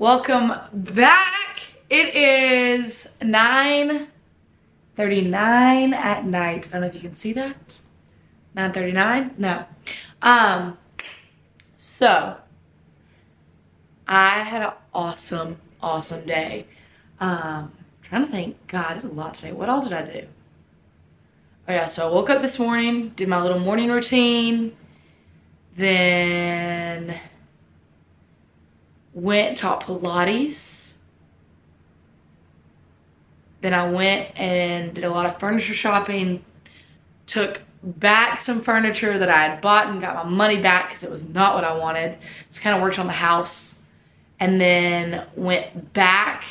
Welcome back. It is 9:39 at night. I don't know if you can see that. 9:39? No. So I had an awesome day. Trying to think, God, I did a lot today. What all did I do? Oh yeah, so I woke up this morning, did my little morning routine, then went taught Pilates. Then I went and did a lot of furniture shopping, took back some furniture that I had bought and got my money back because it was not what I wanted. Just kind of worked on the house and then went back.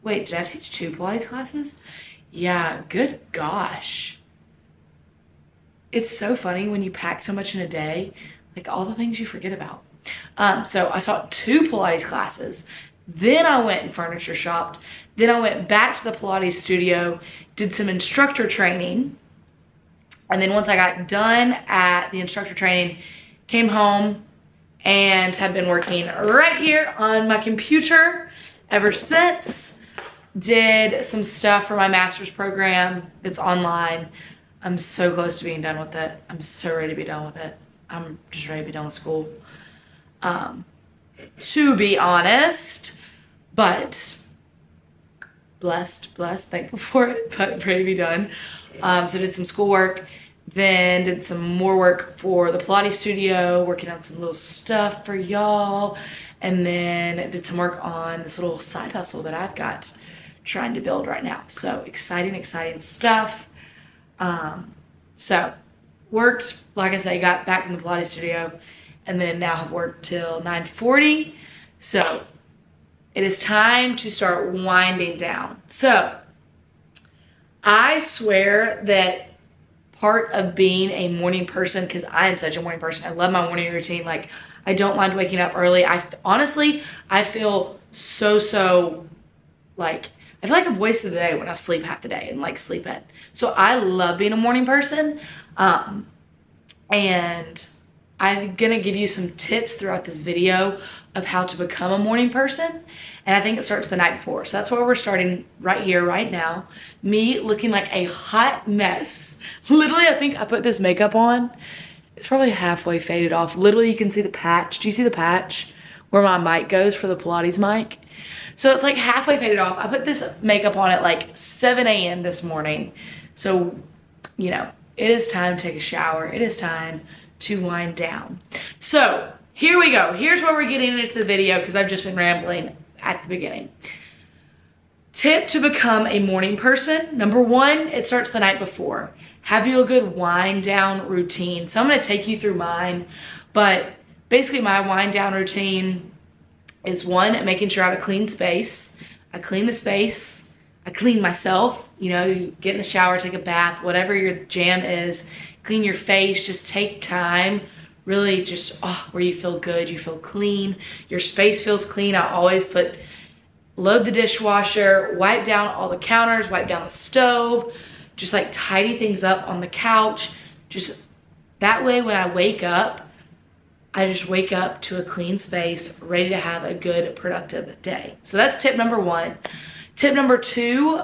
Wait, did I teach 2 Pilates classes? Yeah, good gosh. It's so funny when you pack so much in a day, like all the things you forget about. So I taught 2 Pilates classes. Then I went and furniture shopped. Then I went back to the Pilates studio, did some instructor training. And then once I got done at the instructor training, came home and have been working right here on my computer ever since. Did some stuff for my master's program that's online. I'm so close to being done with it. I'm so ready to be done with it. I'm just ready to be done with school. To be honest, but blessed, thankful for it, but ready to be done. So did some schoolwork, then did some more work for the Pilates studio, working on some little stuff for y'all, and then did some work on this little side hustle that I've got trying to build right now. So exciting stuff. So worked, like I say, got back in the Pilates studio, and then now have worked till 9:40. So it is time to start winding down. So I swear that part of being a morning person, because I am such a morning person, I love my morning routine. Like, I don't mind waking up early. Honestly, I feel so like, I feel like I've wasted the day when I sleep half the day and like sleep in. So I love being a morning person. And I'm gonna give you some tips throughout this video of how to become a morning person. And I think it starts the night before. So that's why we're starting right here, right now. Me looking like a hot mess. Literally, I think I put this makeup on. It's probably halfway faded off. Literally, you can see the patch. Do you see the patch where my mic goes for the Pilates mic? So it's like halfway faded off. I put this makeup on at like 7 a.m. this morning. So, you know, it is time to take a shower. It is time to wind down. So here we go. Here's where we're getting into the video because I've just been rambling at the beginning. Tip to become a morning person. Number 1, it starts the night before. Have you a good wind down routine. So I'm gonna take you through mine, but basically my wind down routine is 1, making sure I have a clean space. I clean the space. I clean myself. You know, you get in the shower, take a bath, whatever your jam is. Clean your face, just take time. Really just, where you feel good, you feel clean. Your space feels clean. I always load the dishwasher, wipe down all the counters, wipe down the stove, just like tidy things up on the couch. Just that way when I wake up, I just wake up to a clean space, ready to have a good, productive day. So that's tip number 1. Tip number 2,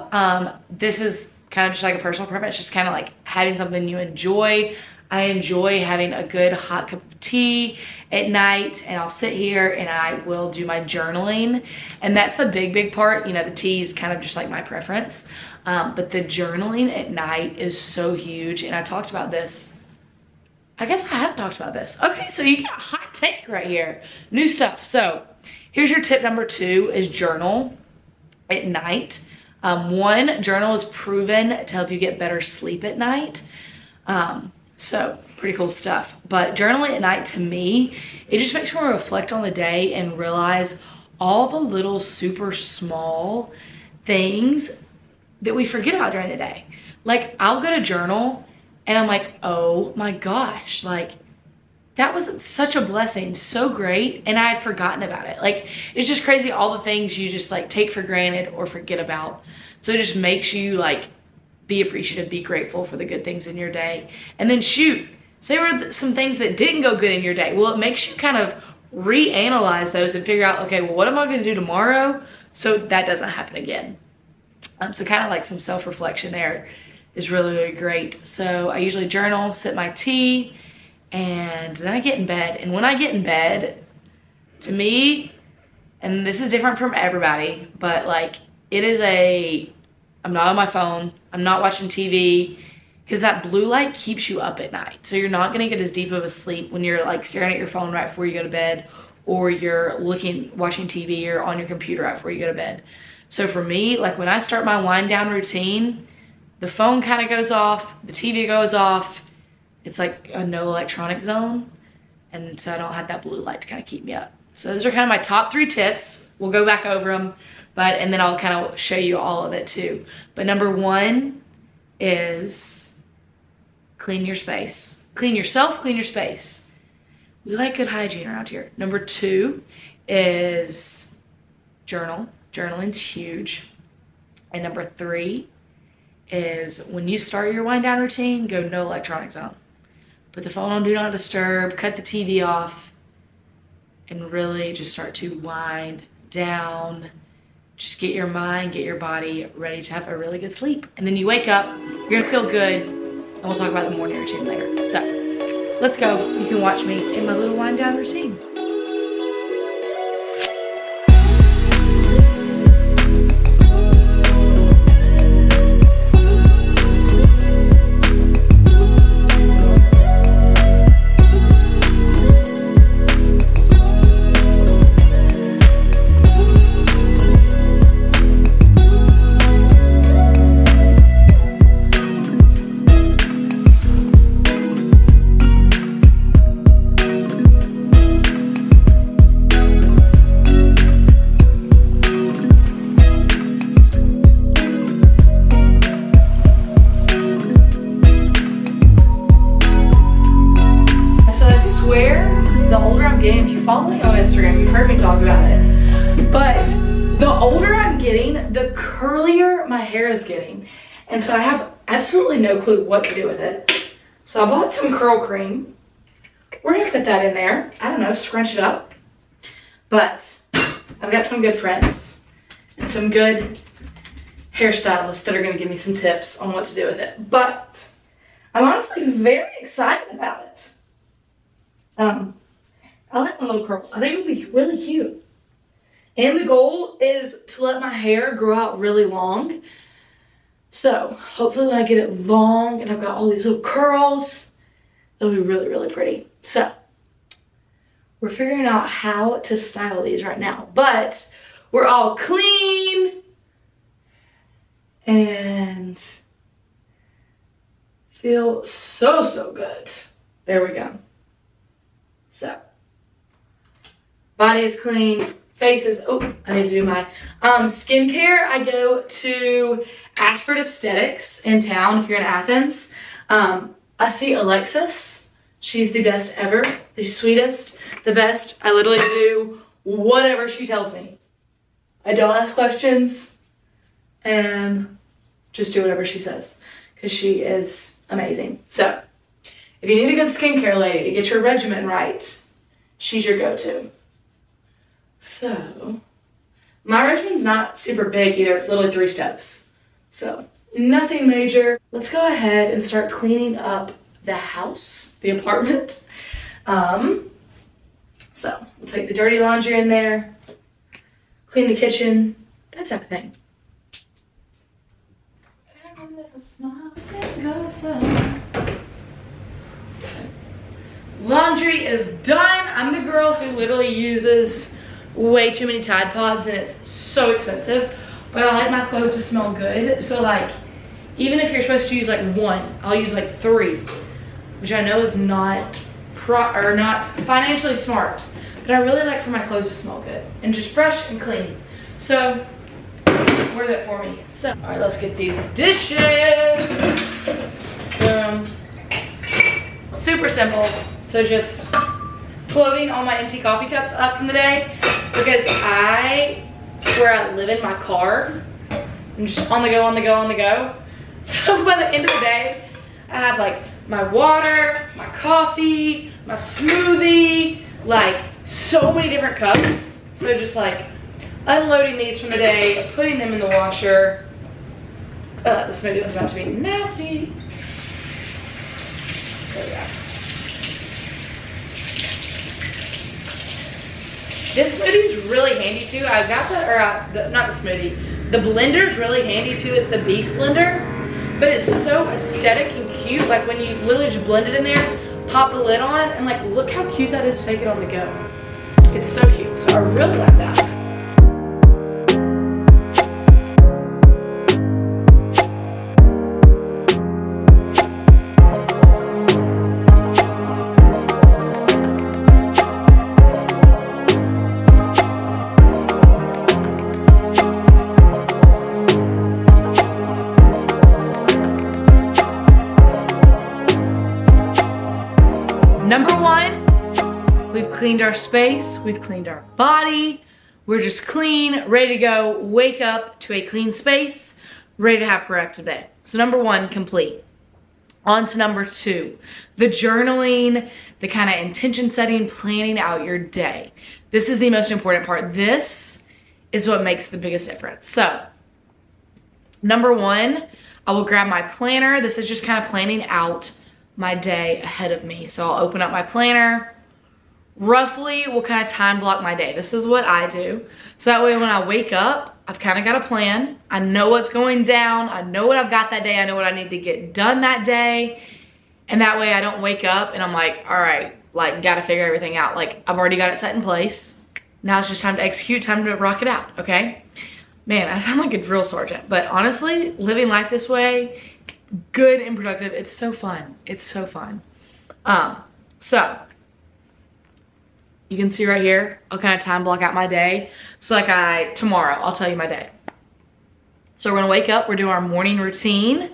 this is kind of just like a personal preference, just kind of like having something you enjoy. I enjoy having a good hot cup of tea at night, and I'll sit here and I will do my journaling. And that's the big part. You know, the tea is kind of just like my preference. But the journaling at night is so huge. And I talked about this. I guess I have talked about this. Okay, so you got a hot take right here. New stuff. So here's your tip number 2 is journal at night. 1, journal is proven to help you get better sleep at night. So pretty cool stuff. But journaling at night, to me, it just makes me reflect on the day and realize all the little super small things that we forget about during the day. Like, I'll go to journal and I'm like, oh my gosh, like that was such a blessing, so great, and I had forgotten about it. Like, it's just crazy all the things you just like take for granted or forget about. So it just makes you like be appreciative, be grateful for the good things in your day. And then shoot, say there were some things that didn't go good in your day. Well, it makes you kind of reanalyze those and figure out, okay, well, what am I gonna do tomorrow so that doesn't happen again? So kind of like some self-reflection there is really, really great. So I usually journal, sip my tea, and then I get in bed. And when I get in bed, to me, and this is different from everybody, but like I'm not on my phone, I'm not watching TV, because that blue light keeps you up at night. So you're not gonna get as deep of a sleep when you're like staring at your phone right before you go to bed, or you're watching TV or on your computer right before you go to bed. So for me, like when I start my wind down routine, the phone kind of goes off, the TV goes off. It's like a no electronic zone. And so I don't have that blue light to kind of keep me up. So those are kind of my top 3 tips. We'll go back over them, and then I'll kind of show you all of it too. But number 1 is clean your space. Clean yourself, clean your space. We like good hygiene around here. Number 2 is journal. Journaling's huge. And number 3 is when you start your wind down routine, go no electronic zone. Put the phone on do not disturb, cut the TV off, and really just start to wind down. Just get your mind, get your body ready to have a really good sleep. And then you wake up, you're gonna feel good, and we'll talk about the morning routine later. So let's go. You can watch me in my little wind down routine. If you follow me on Instagram, you've heard me talk about it. But the older I'm getting, the curlier my hair is getting. And so I have absolutely no clue what to do with it. So I bought some curl cream. We're gonna put that in there. I don't know, scrunch it up. But I've got some good friends and some good hairstylists that are gonna give me some tips on what to do with it. But I'm honestly very excited about it. I like my little curls. I think it'll be really cute. And the goal is to let my hair grow out really long. So hopefully when I get it long and I've got all these little curls, it'll be really, really pretty. So we're figuring out how to style these right now, but we're all clean and feel so, so good. There we go. So body is clean, face is, oh, I need to do my skincare. I go to Ashford Aesthetics in town if you're in Athens. I see Alexis. She's the best ever, the sweetest, the best. I literally do whatever she tells me. I don't ask questions and just do whatever she says because she is amazing. So if you need a good skincare lady to get your regimen right, she's your go-to. So my regimen's not super big either. It's literally 3 steps. So nothing major. Let's go ahead and start cleaning up the house, the apartment. So we'll take the dirty laundry in there, clean the kitchen, that type of thing. Laundry is done. I'm the girl who literally uses way too many Tide Pods and it's so expensive, but I like my clothes to smell good. So like, even if you're supposed to use like 1, I'll use like 3, which I know is not financially smart, but I really like for my clothes to smell good and just fresh and clean. So worth it for me. So, all right, let's get these dishes. Super simple. So just floating all my empty coffee cups up from the day because I swear I live in my car. I'm just on the go, on the go, on the go. So by the end of the day, I have like my water, my coffee, my smoothie, like so many different cups. So just like unloading these from the day, putting them in the washer. The smoothie one's about to be nasty. There we go. This smoothie's really handy too. I got not the smoothie. The blender's really handy too. It's the Beast blender, but it's so aesthetic and cute. Like when you literally just blend it in there, pop the lid on, and like look how cute that is to take it on the go. It's so cute. So I really like that. Number one, we've cleaned our space, we've cleaned our body, we're just clean, ready to go, wake up to a clean space, ready to have a productive day. So number one, complete. On to number two, the journaling, the kind of intention setting, planning out your day. This is the most important part. This is what makes the biggest difference. So number one, I will grab my planner. This is just kind of planning out my day ahead of me. So I'll open up my planner. Roughly, we'll kind of time block my day. This is what I do. So that way when I wake up, I've kind of got a plan. I know what's going down. I know what I've got that day. I know what I need to get done that day. And that way I don't wake up and I'm like, all right, like gotta figure everything out. Like I've already got it set in place. Now it's just time to execute, time to rock it out, okay? Man, I sound like a drill sergeant, but honestly, living life this way, good and productive. It's so fun. It's so fun. So you can see right here, I'll kind of time block out my day. So like tomorrow, I'll tell you my day. So we're gonna wake up, we're doing our morning routine.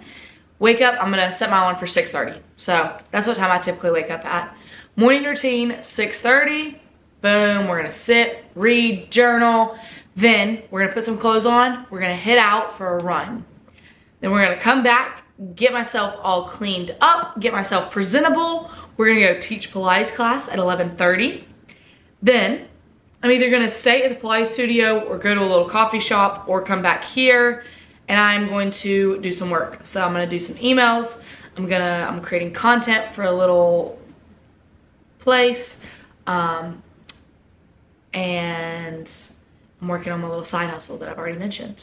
Wake up, I'm gonna set my alarm for 6:30. So that's what time I typically wake up at. Morning routine, 6:30, boom, we're gonna sit, read, journal. Then we're gonna put some clothes on, we're gonna head out for a run. Then we're gonna come back, get myself all cleaned up, get myself presentable. We're gonna go teach Pilates class at 11:30. Then I'm either gonna stay at the Pilates studio or go to a little coffee shop or come back here and I'm going to do some work. So I'm gonna do some emails. I'm creating content for a little place. And I'm working on my little side hustle that I've already mentioned.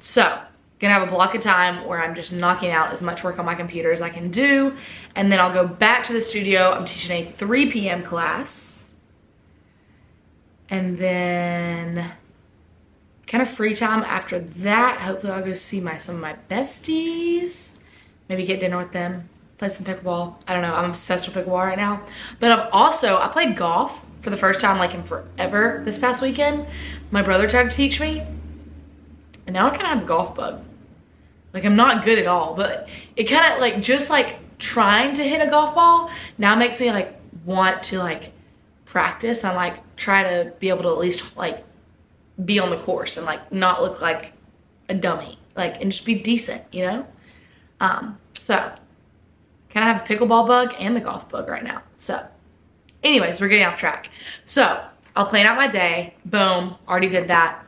So gonna have a block of time where I'm just knocking out as much work on my computer as I can do. And then I'll go back to the studio. I'm teaching a 3 p.m. class. And then kind of free time after that. Hopefully I'll go see some of my besties. Maybe get dinner with them, play some pickleball. I don't know, I'm obsessed with pickleball right now. But I played golf for the first time like in forever this past weekend. My brother tried to teach me. And now I kind of have a golf bug. Like I'm not good at all, but it kind of like, just like trying to hit a golf ball now makes me like want to like practice and like try to be able to at least like be on the course and like not look like a dummy, like, and just be decent, you know? So kind of have a pickleball bug and the golf bug right now. So anyways, we're getting off track. So I'll plan out my day, boom, already did that.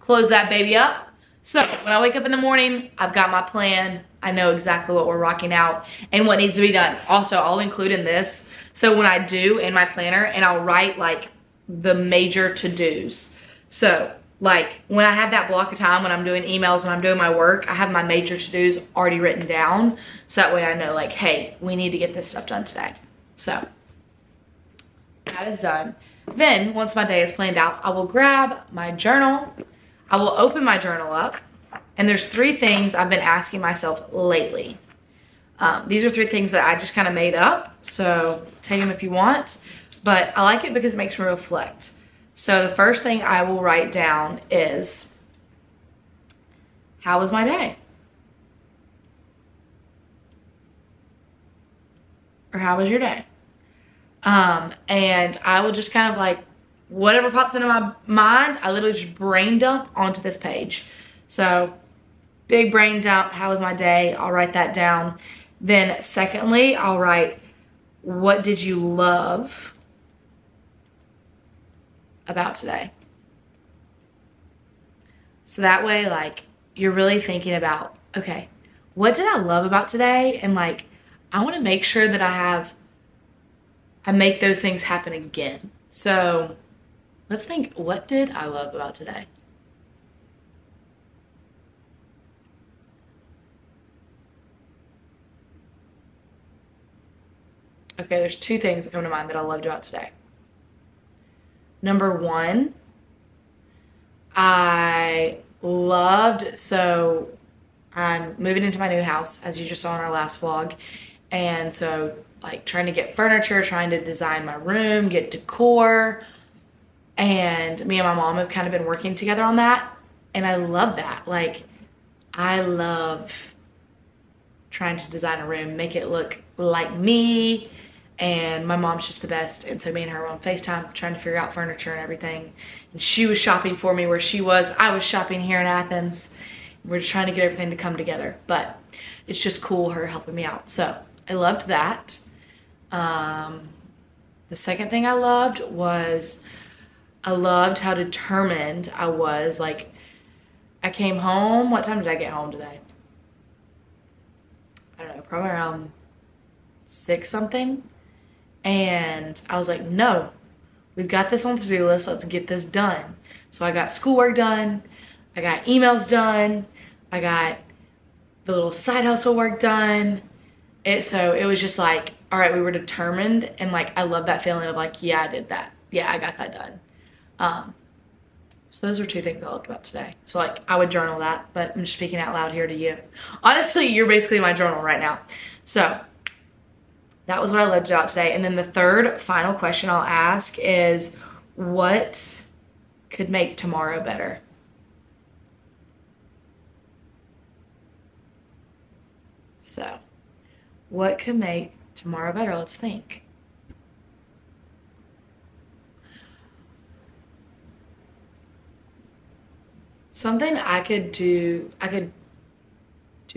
Close that baby up. So when I wake up in the morning, I've got my plan. I know exactly what we're rocking out and what needs to be done. Also, I'll include in this. So when I do in my planner and I'll write like the major to-dos. So like when I have that block of time when I'm doing emails, when I'm doing my work, I have my major to-dos already written down. So that way I know like, hey, we need to get this stuff done today. So that is done. Then once my day is planned out, I will grab my journal. I will open my journal up, and there's 3 things I've been asking myself lately. These are 3 things that I just kind of made up, so take them if you want, but I like it because it makes me reflect. So the first thing I will write down is, how was my day? Or how was your day? And I will just kind of like, whatever pops into my mind, I literally just brain dump onto this page. So big brain dump, how was my day? I'll write that down. Then secondly, I'll write, what did you love about today. So that way, like, you're really thinking about, okay, what did I love about today? And like, I want to make sure that I make those things happen again. So let's think, what did I love about today? Okay, there's two things that come to mind that I loved about today. Number one, I loved, so I'm moving into my new house, as you just saw in our last vlog. And so like trying to get furniture, trying to design my room, get decor. And me and my mom have kind of been working together on that. And I love that. Like, I love trying to design a room, make it look like me. And my mom's just the best. And so me and her were on FaceTime trying to figure out furniture and everything. And she was shopping for me where she was. I was shopping here in Athens. We're just trying to get everything to come together. But it's just cool her helping me out. So I loved that. The second thing I loved was I loved how determined I was. Like, I came home. What time did I get home today? I don't know, probably around 6 something. And I was like, no, we've got this on the to-do list. Let's get this done. So I got schoolwork done. I got emails done. I got the little side hustle work done. So it was just like, all right, we were determined. And like, I love that feeling of like, yeah, I did that. Yeah, I got that done. So those are two things I loved about today. So like, I would journal that, but I'm just speaking out loud here to you. Honestly, you're basically my journal right now. So that was what I loved about today. And then the third final question I'll ask is, what could make tomorrow better? So what could make tomorrow better? Let's think. Something I could do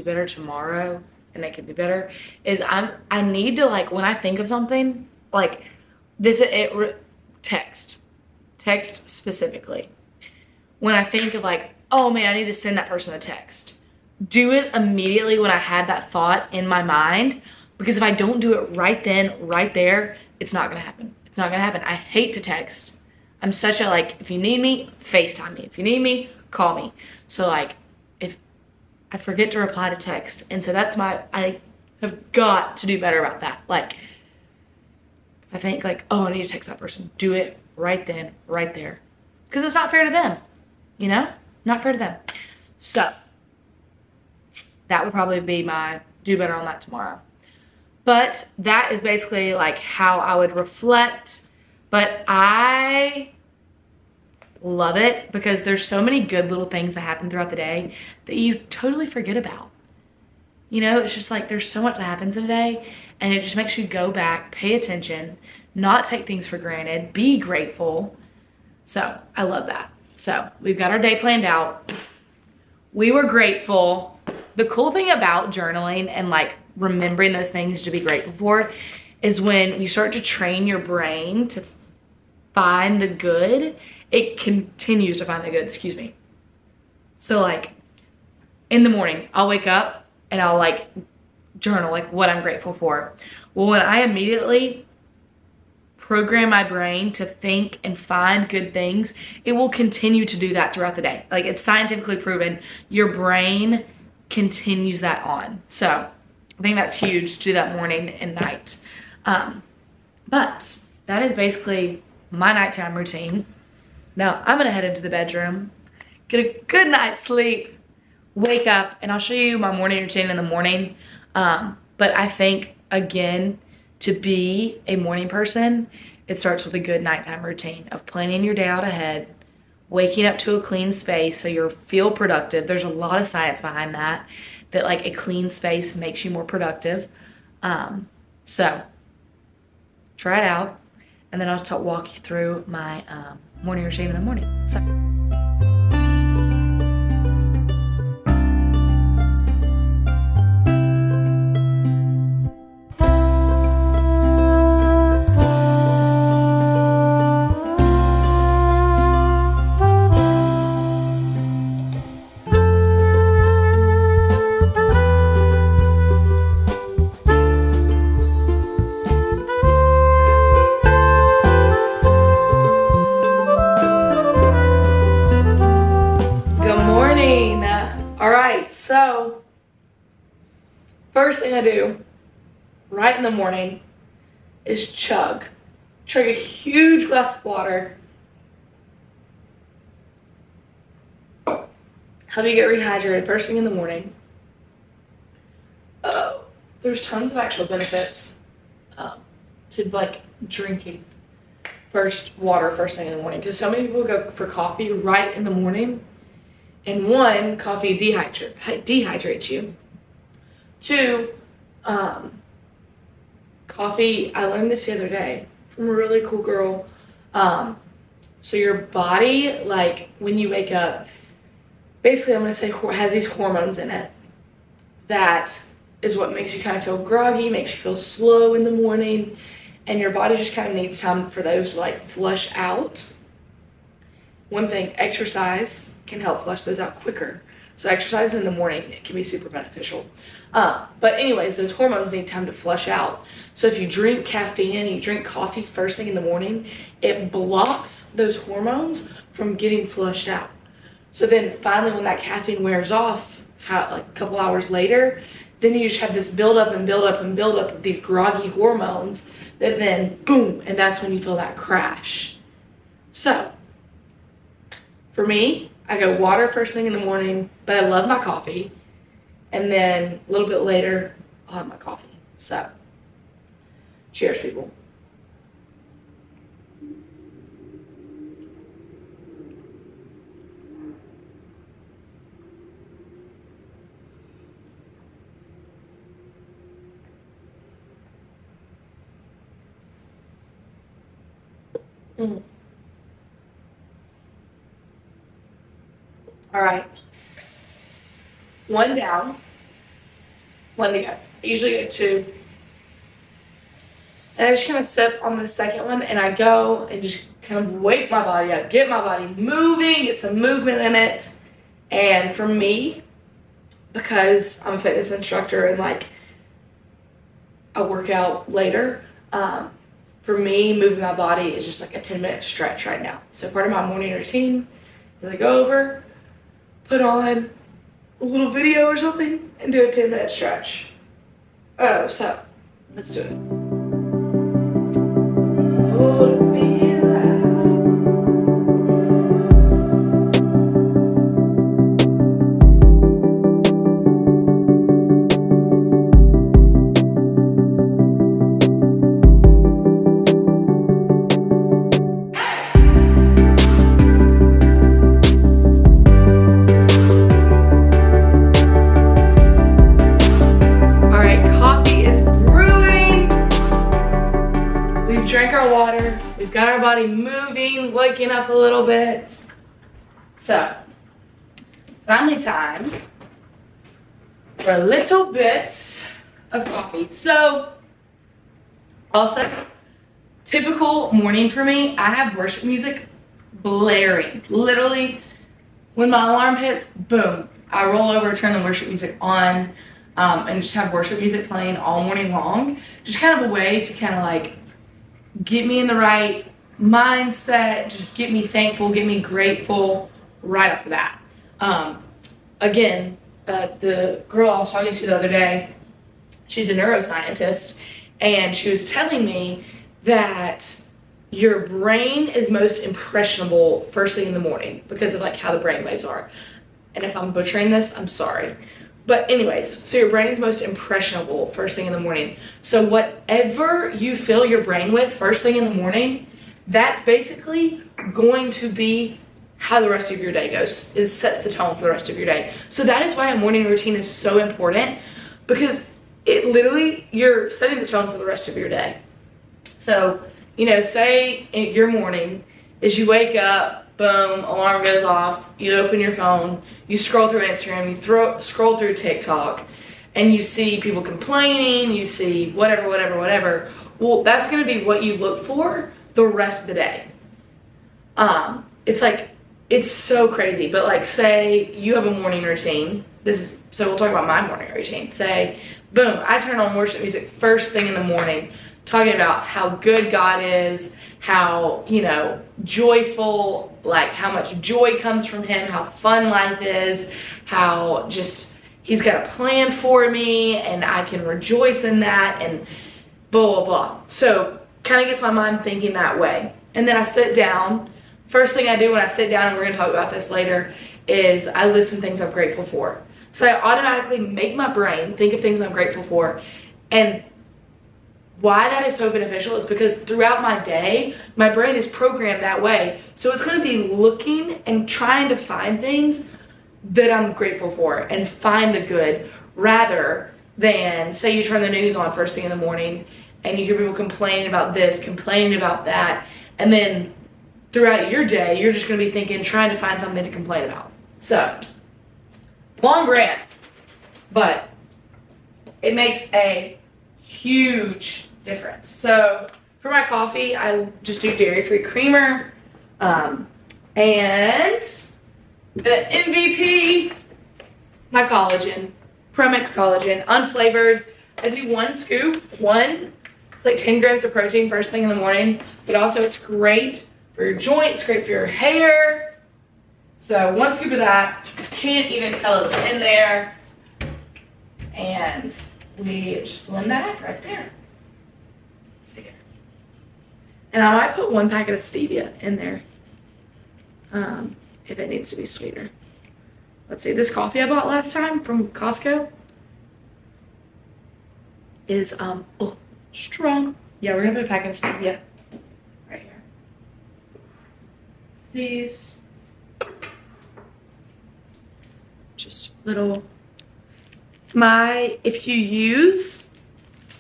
better tomorrow, and it could be better, is I need to, like, when I think of something like this, text specifically. When I think of like, oh man, I need to send that person a text, do it immediately when I had that thought in my mind, because if I don't do it right then, right there, it's not gonna happen. It's not gonna happen. I hate to text. I'm such a, like, if you need me, FaceTime me. If you need me, call me. So like, if I forget to reply to text, and so that's I have got to do better about that. Like, I think like, oh, I need to text that person, do it right then, right there, because it's not fair to them, you know, not fair to them. So that would probably be my do better on that tomorrow. But that is basically like how I would reflect. But I love it because there's so many good little things that happen throughout the day that you totally forget about. You know, it's just like there's so much that happens in a day, and it just makes you go back, pay attention, not take things for granted, be grateful. So I love that. So we've got our day planned out. We were grateful. The cool thing about journaling and like remembering those things to be grateful for is when you start to train your brain to find the good, it continues to find the good, excuse me. So like in the morning, I'll wake up and I'll like journal like what I'm grateful for. Well, when I immediately program my brain to think and find good things, it will continue to do that throughout the day. Like, it's scientifically proven, your brain continues that on. So I think that's huge to do that morning and night. But that is basically my nighttime routine. Now I'm gonna head into the bedroom, get a good night's sleep, wake up, and I'll show you my morning routine in the morning. But I think, again, to be a morning person, it starts with a good nighttime routine of planning your day out ahead, waking up to a clean space so you feel productive. There's a lot of science behind that like a clean space makes you more productive. So try it out, and then I'll walk you through my morning routine in the morning. So. right, so first thing I do right in the morning is chug. Chug a huge glass of water. Help you get rehydrated first thing in the morning. Oh, there's tons of actual benefits to like drinking water first thing in the morning, because so many people go for coffee right in the morning, and one, coffee dehydrates you. Two, coffee, I learned this the other day from a really cool girl. So your body, like when you wake up, basically I'm gonna say has these hormones in it that is what makes you kind of feel groggy, makes you feel slow in the morning, and your body just kind of needs time for those to like flush out. One thing, exercise can help flush those out quicker. So exercise in the morning, it can be super beneficial. But anyways, those hormones need time to flush out. So if you drink caffeine and you drink coffee first thing in the morning, it blocks those hormones from getting flushed out. So then finally when that caffeine wears off, like a couple hours later, then you just have this buildup and buildup and buildup of these groggy hormones that then boom, and that's when you feel that crash. So for me, I go water first thing in the morning, but I love my coffee. And then a little bit later, I'll have my coffee. So cheers, people. All right, one down, one to go. I usually get two. And I just kind of sip on the second one, and I go and just kind of wake my body up, get my body moving, get some movement in it. And for me, because I'm a fitness instructor and like I work out later, for me, moving my body is just like a 10-minute stretch right now. So part of my morning routine is I go over, put on a little video or something, and do a 10-minute stretch. Oh, so let's do it. Oh, be that. Drank our water, we've got our body moving, waking up a little bit. So, finally time for a little bit of coffee. So, also, typical morning for me, I have worship music blaring. Literally, when my alarm hits, boom, I roll over, turn the worship music on, and just have worship music playing all morning long. Just kind of a way to kind of like get me in the right mindset, just get me thankful, get me grateful right off the bat. Again, the girl I was talking to the other day, she's a neuroscientist, and she was telling me that your brain is most impressionable first thing in the morning because of like how the brain waves are. And if I'm butchering this, I'm sorry. But anyways, so your brain's most impressionable first thing in the morning. So whatever you fill your brain with first thing in the morning, that's basically going to be how the rest of your day goes. It sets the tone for the rest of your day. So that is why a morning routine is so important, because it literally, you're setting the tone for the rest of your day. So, you know, say your morning is you wake up, boom, alarm goes off, you open your phone, you scroll through Instagram, you scroll through TikTok, and you see people complaining, you see whatever. Well, that's gonna be what you look for the rest of the day. It's like, it's so crazy, but like say you have a morning routine, so we'll talk about my morning routine. Say, boom, I turn on worship music first thing in the morning, talking about how good God is, how, you know, joyful, like how much joy comes from him, how fun life is, how just he's got a plan for me and I can rejoice in that, and blah, blah, blah. So kind of gets my mind thinking that way. And then I sit down. First thing I do when I sit down, and we're going to talk about this later, is I list some things I'm grateful for. So I automatically make my brain think of things I'm grateful for. And why that is so beneficial is because throughout my day, my brain is programmed that way. So it's going to be looking and trying to find things that I'm grateful for and find the good, rather than, say you turn the news on first thing in the morning and you hear people complaining about this, complaining about that, and then throughout your day, you're just going to be thinking, trying to find something to complain about. So, long rant, but it makes a huge difference. So, for my coffee, I just do dairy-free creamer, and the MVP, my collagen, Pro-Mix collagen, unflavored. I do 1 scoop, it's like 10 grams of protein first thing in the morning, but also it's great for your joints, great for your hair. So 1 scoop of that, can't even tell it's in there. And we just blend that right there. Let's see. And I might put 1 packet of stevia in there. If it needs to be sweeter. Let's see, this coffee I bought last time from Costco is strong. Yeah, we're gonna put a packet of stevia right here. These just little, if you use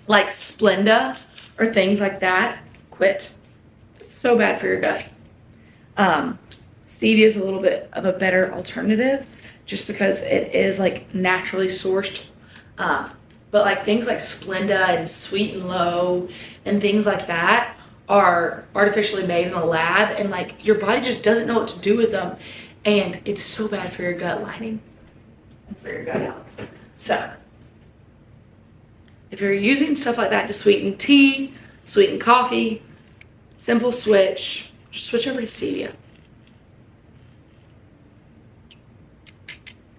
like Splenda or things like that, quit. It's so bad for your gut. Stevia is a little bit of a better alternative just because it is like naturally sourced. But like things like Splenda and Sweet and Low and things like that are artificially made in a lab, and like your body just doesn't know what to do with them, and it's so bad for your gut lining and for your gut health. So if you're using stuff like that to sweeten tea, sweeten coffee, simple switch, just switch over to stevia.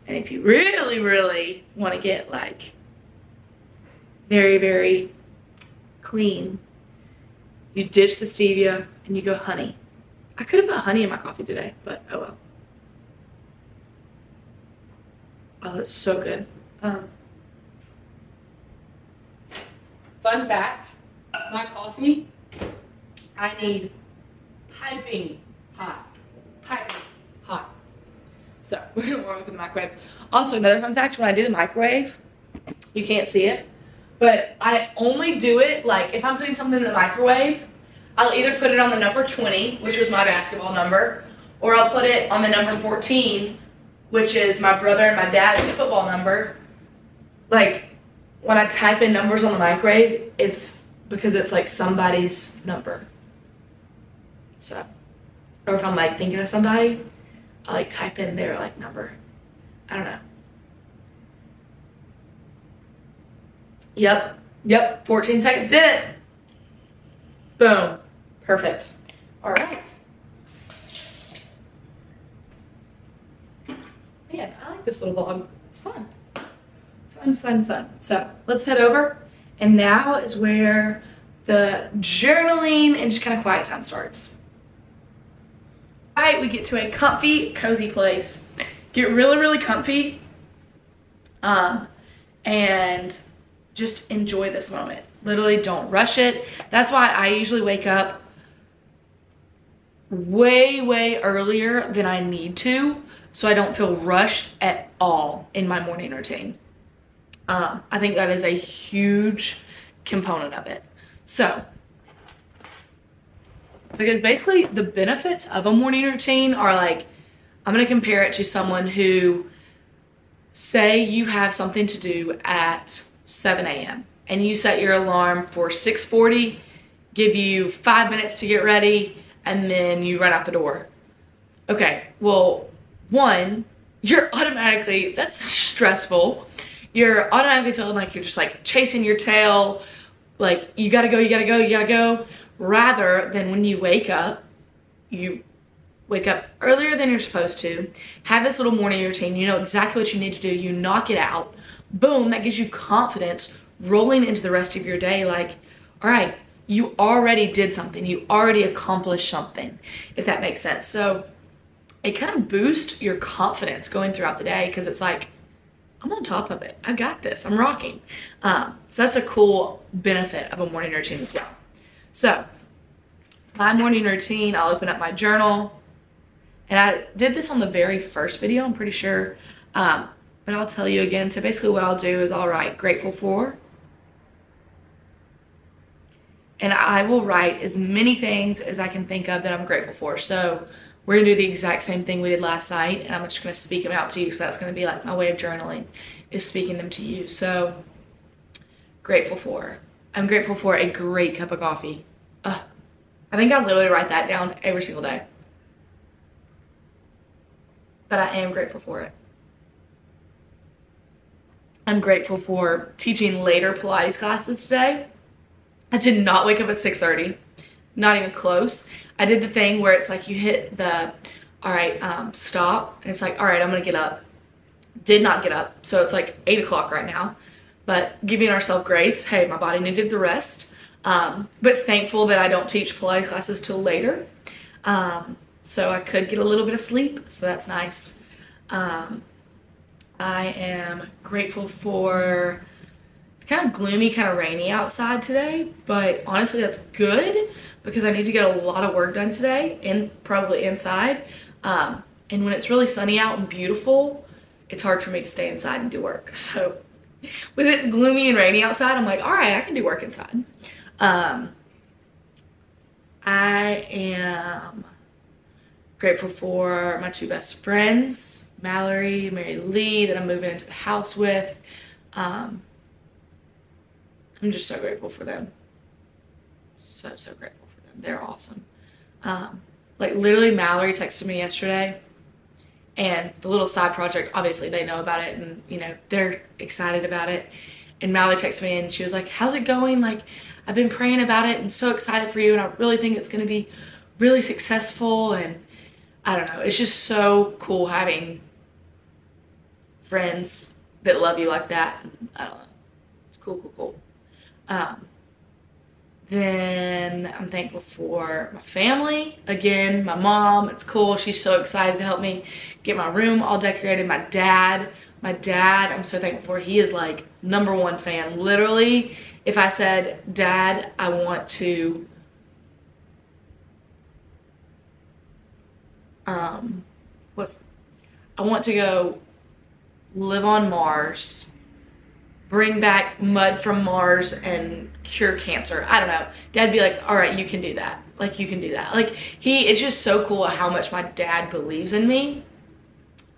And if you really, really want to get like very, very clean, you ditch the stevia and you go honey. I could have put honey in my coffee today, but oh well. Oh, that's so good. Fun fact, my coffee, I need piping hot. Piping hot. So we're gonna warm up in the microwave. Also, another fun fact, when I do the microwave, you can't see it, but I only do it, like if I'm putting something in the microwave, I'll either put it on the number 20, which was my basketball number, or I'll put it on the number 14, which is my brother and my dad's football number. Like, when I type in numbers on the microwave, it's because it's like somebody's number. So, or if I'm like thinking of somebody, I like type in their like number. I don't know. Yep, 14 seconds did it. Boom, perfect. All right. Man, I like this little vlog. It's fun. Fun. So let's head over. And now is where the journaling and just kind of quiet time starts. All right, we get to a comfy, cozy place. Get really, really comfy. And just enjoy this moment. Literally don't rush it. That's why I usually wake up way earlier than I need to, so I don't feel rushed at all in my morning routine. I think that is a huge component of it. So, because basically the benefits of a morning routine are like, I'm gonna compare it to someone who, say you have something to do at 7 a.m. and you set your alarm for 6:40, give you 5 minutes to get ready, and then you run out the door. Okay, well, one, you're automatically, that's stressful. You're automatically feeling like you're just like chasing your tail, like you gotta go, rather than when you wake up earlier than you're supposed to, have this little morning routine, you know exactly what you need to do, you knock it out, boom, that gives you confidence rolling into the rest of your day. Like, all right, you already did something, you already accomplished something, if that makes sense. So it kind of boosts your confidence going throughout the day, because it's like, I'm on top of it, I got this, I'm rocking. So that's a cool benefit of a morning routine as well. So my morning routine, I'll open up my journal, and I did this on the very first video, I'm pretty sure, but I'll tell you again. So basically what I'll do is I'll write grateful for, and I will write as many things as I can think of that I'm grateful for. So we're gonna do the exact same thing we did last night, and I'm just gonna speak them out to you. So that's gonna be like my way of journaling, is speaking them to you. So grateful for, I'm grateful for a great cup of coffee. I think I literally write that down every single day, but I am grateful for it. I'm grateful for teaching later Pilates classes today. I did not wake up at 6:30, not even close. I did the thing where it's like you hit the, all right, stop, and it's like, all right, I'm gonna get up. Did not get up, so it's like 8 o'clock right now, but giving ourselves grace. Hey, my body needed the rest, but thankful that I don't teach Pilates classes till later, so I could get a little bit of sleep, so that's nice. I am grateful for, it's kind of gloomy, kind of rainy outside today, but honestly that's good, because I need to get a lot of work done today, and probably inside, and when it's really sunny out and beautiful, it's hard for me to stay inside and do work. So when it's gloomy and rainy outside, I'm like, all right, I can do work inside. I am grateful for my two best friends, Mallory, Mary Lee, that I'm moving into the house with. I'm just so grateful for them. So grateful for them. They're awesome. Like literally Mallory texted me yesterday, and the little side project, obviously they know about it, and you know, they're excited about it. And Mallory texted me and she was like, how's it going? Like, I've been praying about it and so excited for you, and I really think it's gonna be really successful. And I don't know, it's just so cool having friends that love you like that. I don't know, it's cool. Then I'm thankful for my family. Again, my mom, it's cool. She's so excited to help me get my room all decorated. My dad, I'm so thankful for. He is like #1 fan. Literally, if I said, Dad, I want to, I want to go live on Mars, bring back mud from Mars and cure cancer, I don't know, Dad'd be like, all right, you can do that. Like, you can do that. Like, it's just so cool how much my dad believes in me.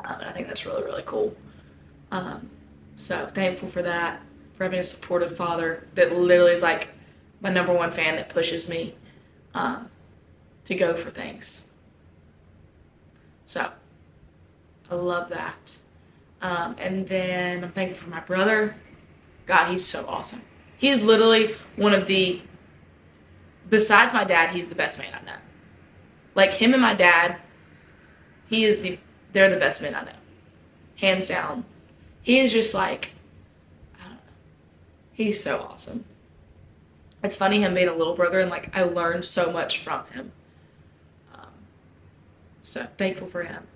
And I think that's really cool. So thankful for that, for having a supportive father that literally is like my #1 fan, that pushes me to go for things. So I love that. And then I'm thankful for my brother. God, he's so awesome. He is literally one of the, besides my dad, he's the best man I know. Like, him and my dad, they're the best men I know. Hands down. He is just like, I don't know. He's so awesome. It's funny him being a little brother, and like, I learned so much from him. So thankful for him.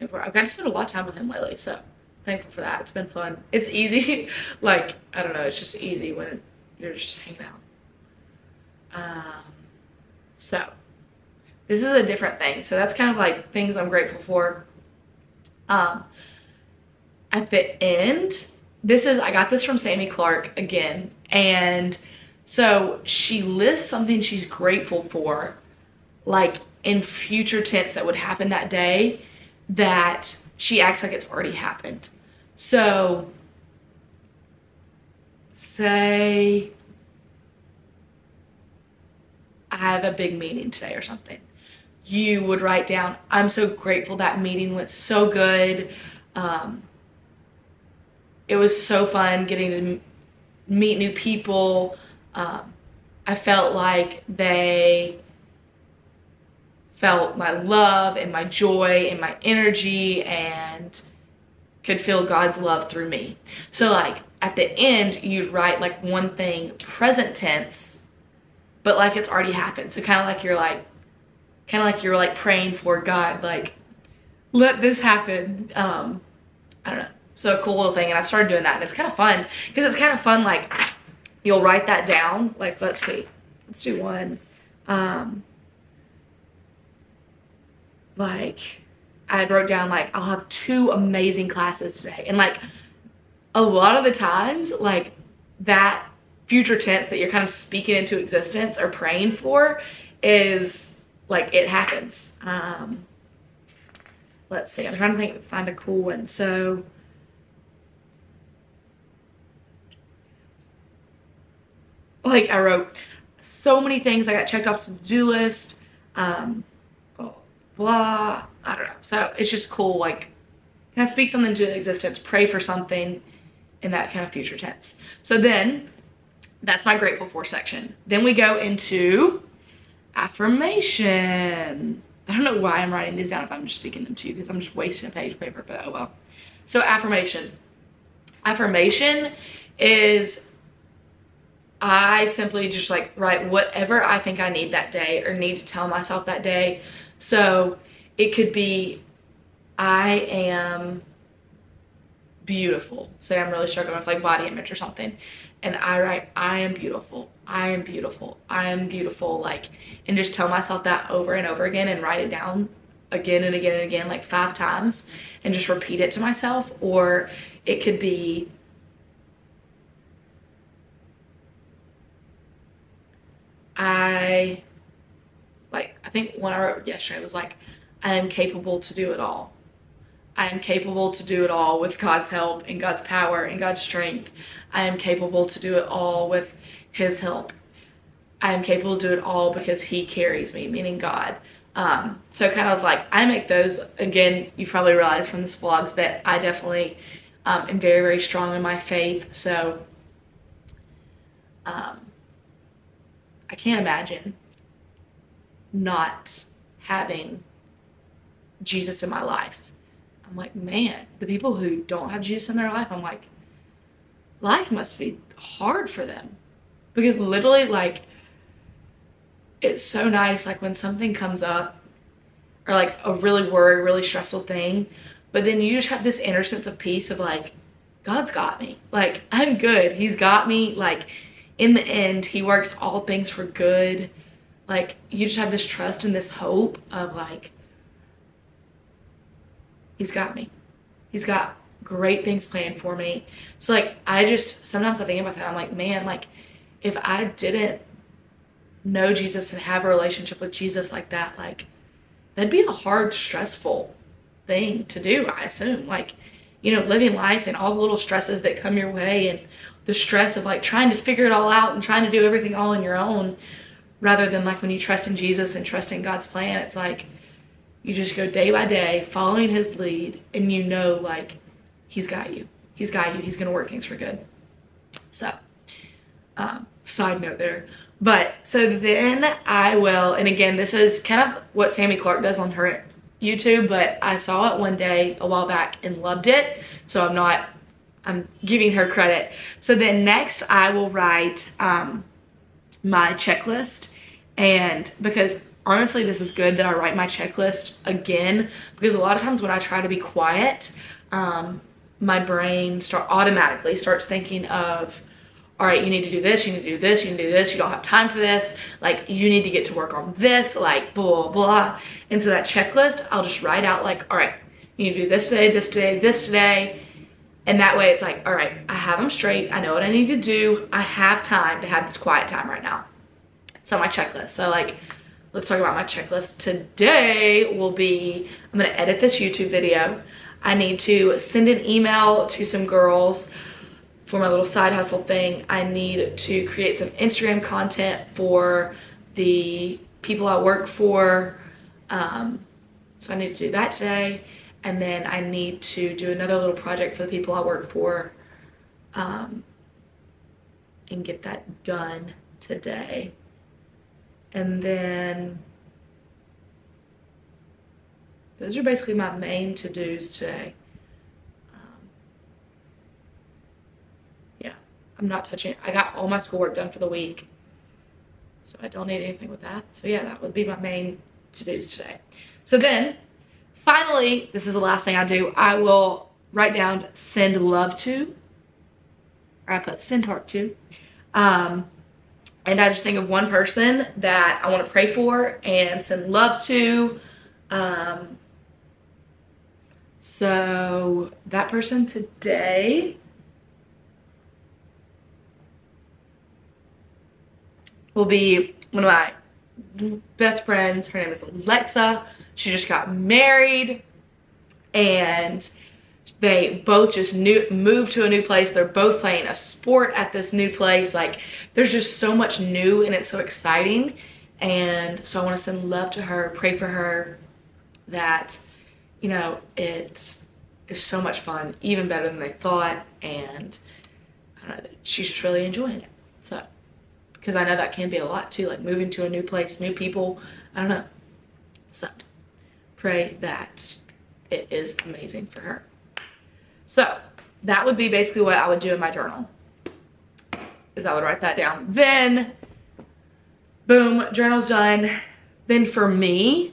I've got to spend a lot of time with him lately, so thankful for that. It's been fun. It's easy. Like, I don't know, it's just easy when you're just hanging out. So this is a different thing. So that's kind of like things I'm grateful for. At the end, I got this from Sammy Clark again. And so she lists something she's grateful for, like in future tense that would happen that day, that she acts like it's already happened. So say I have a big meeting today or something. You would write down, I'm so grateful that meeting went so good. It was so fun getting to meet new people. I felt like they felt my love and my joy and my energy and could feel God's love through me. So like at the end, you'd write like one thing present tense, but like it's already happened. So kind of like you're like praying for God, like let this happen. I don't know. So a cool little thing, and I've started doing that, and it's kind of fun because it's kind of fun. Like you'll write that down. Like let's see, let's do one. Like I wrote down like I'll have 2 amazing classes today, and like a lot of the times like that future tense that you're kind of speaking into existence or praying for is like it happens. Let's see, I'm trying to find a cool one. So like I wrote so many things I got checked off the to-do list, blah, I don't know. So it's just cool, like kind of speak something into existence, pray for something in that kind of future tense. So then that's my grateful for section. Then we go into affirmation. I don't know why I'm writing these down if I'm just speaking them to you, because I'm just wasting a page of paper, but oh well. So affirmation. Affirmation is I simply just like write whatever I think I need that day or need to tell myself that day. So it could be, I am beautiful. Say I'm really struggling with like body image or something, and I write, I am beautiful, I am beautiful, I am beautiful, like, and just tell myself that over and over again and write it down again and again and again, like 5 times, and just repeat it to myself. Or it could be, I think one I wrote yesterday was like, I am capable to do it all. I am capable to do it all with God's help and God's power and God's strength. I am capable to do it all with His help. I am capable to do it all because He carries me, meaning God. So kind of like I make those, again, you've probably realized from this vlogs that I definitely am very, very strong in my faith. So I can't imagine not having Jesus in my life. I'm like, man, the people who don't have Jesus in their life, I'm like, life must be hard for them. Because literally, like, it's so nice, like, when something comes up, or like a really worry, really stressful thing, but then you just have this inner sense of peace of like, God's got me. Like, I'm good. He's got me. Like, in the end, He works all things for good. Like, you just have this trust and this hope of like, He's got me. He's got great things planned for me. So like, sometimes I think about that. I'm like, man, like if I didn't know Jesus and have a relationship with Jesus like that, like that'd be a hard, stressful thing to do, I assume. Like, you know, living life and all the little stresses that come your way and the stress of like trying to figure it all out and trying to do everything all on your own, rather than like when you trust in Jesus and trust in God's plan, it's like, you just go day by day, following His lead, and you know, like, He's got you. He's got you. He's going to work things for good. So, side note there. But, so then I will, and again, this is kind of what Sammy Clark does on her YouTube, but I saw it one day a while back and loved it. So I'm giving her credit. So then next I will write my checklist, and because honestly, this is good that I write my checklist again, because a lot of times when I try to be quiet, my brain automatically starts thinking of, all right, you need to do this, you need to do this, you need to do this, you don't have time for this, like you need to get to work on this, like blah, blah. And so that checklist, I'll just write out like, all right, you need to do this today, this today, this today. And that way it's like, all right, I have them straight. I know what I need to do. I have time to have this quiet time right now. So my checklist. So like, let's talk about my checklist. Today will be, I'm gonna edit this YouTube video. I need to send an email to some girls for my little side hustle thing. I need to create some Instagram content for the people I work for. So I need to do that today. And then I need to do another little project for the people I work for and get that done today. And then those are basically my main to-dos today. Yeah, I'm not touching it. I got all my schoolwork done for the week, so I don't need anything with that. So yeah, that would be my main to-dos today. So then, finally, this is the last thing I do. I will write down send love to, or I put send heart to. And I just think of one person that I want to pray for and send love to. So that person today will be one of my best friends. Her name is Alexa. She just got married and they both just moved to a new place. They're both playing a sport at this new place. Like, there's just so much new and it's so exciting. And so I want to send love to her, pray for her, that, you know, it is so much fun, even better than they thought. And I don't know, she's just really enjoying it. So, because I know that can be a lot too, like moving to a new place, new people, I don't know. So pray that it is amazing for her. So that would be basically what I would do in my journal, is I would write that down. Then, boom, journal's done. Then for me,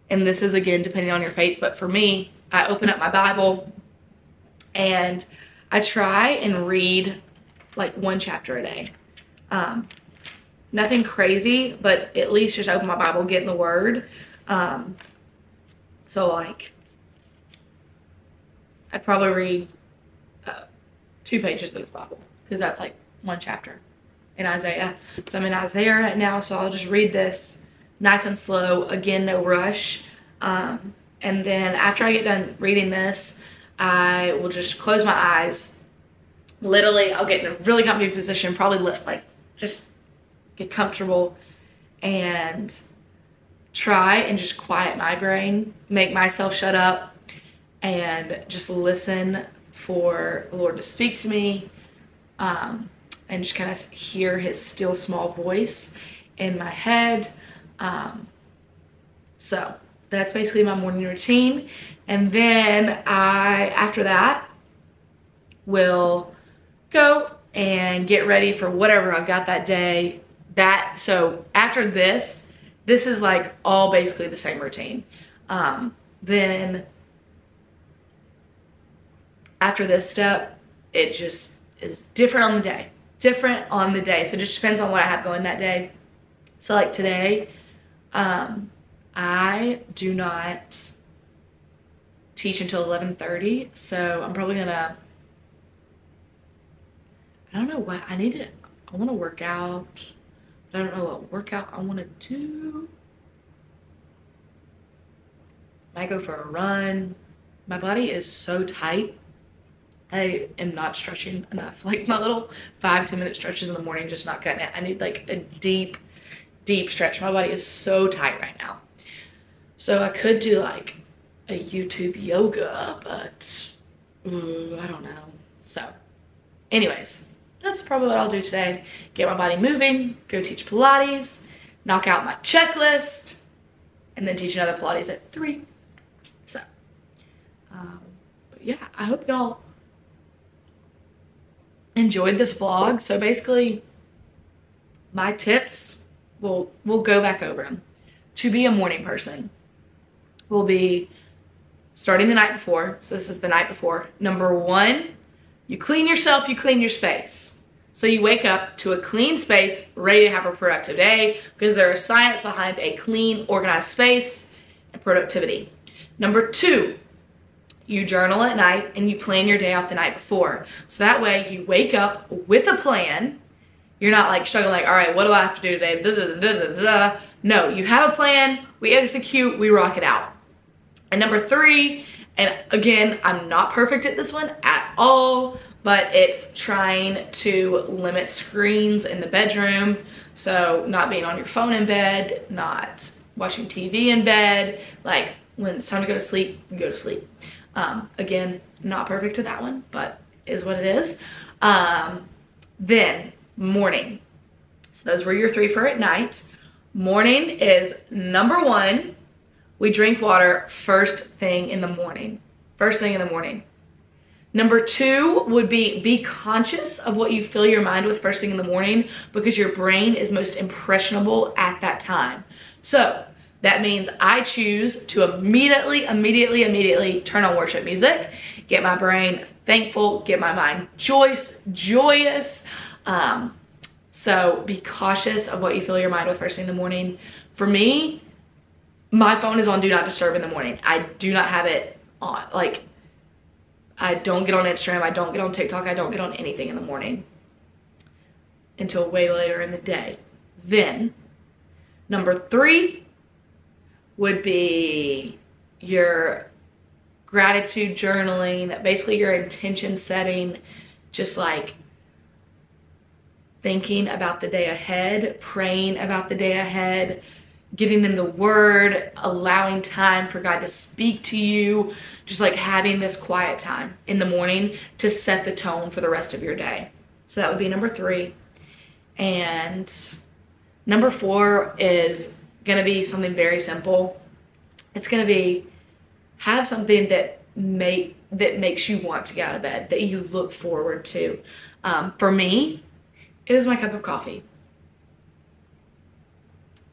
and this is again depending on your faith, but for me, I open up my Bible and I try and read like one chapter a day. Nothing crazy, but at least just open my Bible, get in the Word. So like, I'd probably read 2 pages of this Bible, because that's like one chapter in Isaiah. So I'm in Isaiah right now, so I'll just read this nice and slow, again, no rush. And then after I get done reading this, I will just close my eyes. Literally, I'll get in a really comfy position, probably like just get comfortable and try and just quiet my brain, make myself shut up, and just listen for the Lord to speak to me, and just kind of hear his still small voice in my head. So that's basically my morning routine. And then after that, will go and get ready for whatever I've got that day. So after this is like all basically the same routine. Then after this step, it just is different on the day. So it just depends on what I have going that day. So like today, I do not teach until 11:30. So I'm probably gonna, I don't know what I want to work out. But I don't know what workout I want to do. Might go for a run. My body is so tight. I am not stretching enough. Like my little 5-10 minute stretches in the morning, just not cutting it. I need like a deep stretch. My body is so tight right now. So I could do like a YouTube yoga, but I don't know. So anyways, that's probably what I'll do today. Get my body moving, go teach Pilates, knock out my checklist, and then teach another Pilates at 3. So, but yeah, I hope y'all enjoyed this vlog. So basically, my tips, we'll go back over them. To be a morning person will be starting the night before. So this is the night before. Number 1, you clean yourself, you clean your space. So you wake up to a clean space, ready to have a productive day, because there is science behind a clean, organized space and productivity. Number 2, you journal at night and you plan your day out the night before. So that way you wake up with a plan. You're not like struggling like, all right, what do I have to do today? Da, da, da, da, da. No, you have a plan, we execute, we rock it out. And number 3, and again, I'm not perfect at this one at all, but it's trying to limit screens in the bedroom. So not being on your phone in bed, not watching TV in bed. Like when it's time to go to sleep, go to sleep. Again, not perfect to that one, but is what it is. Then morning. So those were your 3 for at night. Morning is number one. We drink water first thing in the morning. First thing in the morning. Number two would be conscious of what you fill your mind with first thing in the morning, because your brain is most impressionable at that time. So that means I choose to immediately turn on worship music, get my brain thankful, get my mind joyous. So be cautious of what you fill your mind with first thing in the morning. For me, my phone is on do not disturb in the morning. I do not have it on. Like, I don't get on Instagram, I don't get on TikTok, I don't get on anything in the morning until way later in the day. Then, number three would be your gratitude journaling, basically your intention setting, just like thinking about the day ahead, praying about the day ahead, getting in the word, allowing time for God to speak to you, just like having this quiet time in the morning to set the tone for the rest of your day. So that would be number three. And number four is gonna be something very simple. It's gonna be have something that makes you want to get out of bed, that you look forward to. For me, it is my cup of coffee.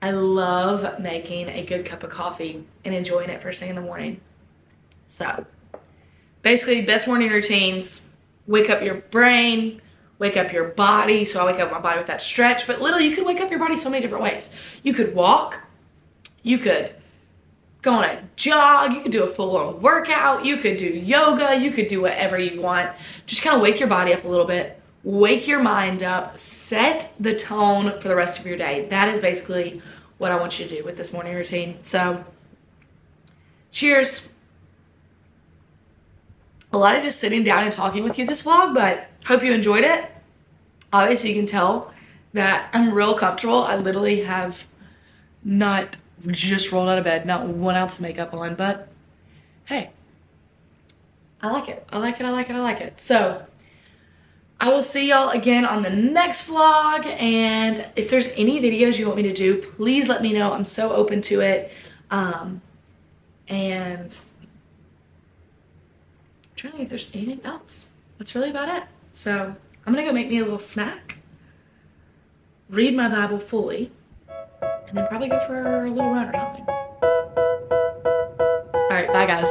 I love making a good cup of coffee and enjoying it first thing in the morning. So basically, best morning routines: wake up your brain, wake up your body. So I wake up my body with that stretch, but literally you could wake up your body so many different ways. You could walk, you could go on a jog, you could do a full-on workout, you could do yoga, you could do whatever you want. Just kind of wake your body up a little bit, wake your mind up, set the tone for the rest of your day. That is basically what I want you to do with this morning routine. So cheers. A lot of just sitting down and talking with you this vlog, but hope you enjoyed it. Obviously you can tell that I'm real comfortable. I literally have not just rolled out of bed, not 1 ounce of makeup on, but hey, I like it. I like it. So I will see y'all again on the next vlog, and if there's any videos you want me to do, please let me know. I'm so open to it. And I'm trying to think if there's anything else. That's really about it. So I'm gonna go make me a little snack, read my Bible fully, and then probably go for a little run or something. All right, bye guys.